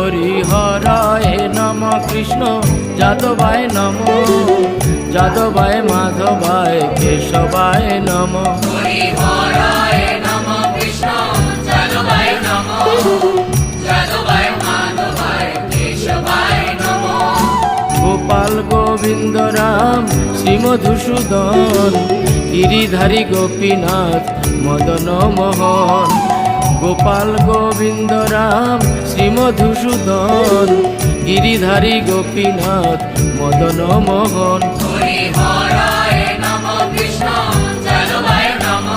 হরিহরায় Nam Krishna যাদবায় Nam, যাদবায় মাধবায় কেশবায় Nam. হরিহরায় Nam Krishna যাদবায় Nam, যাদবায় মাধবায় কেশবায় Nam. Gopal Govinda Ram Shri Madhusudan Giridhari Gopinath Madan Mohan. Gopal Govinda Ram Shri Madhusudan Giridhari Gopinath Madan Mohan. হরিহরায় Nam Krishna যাদবায় Nam,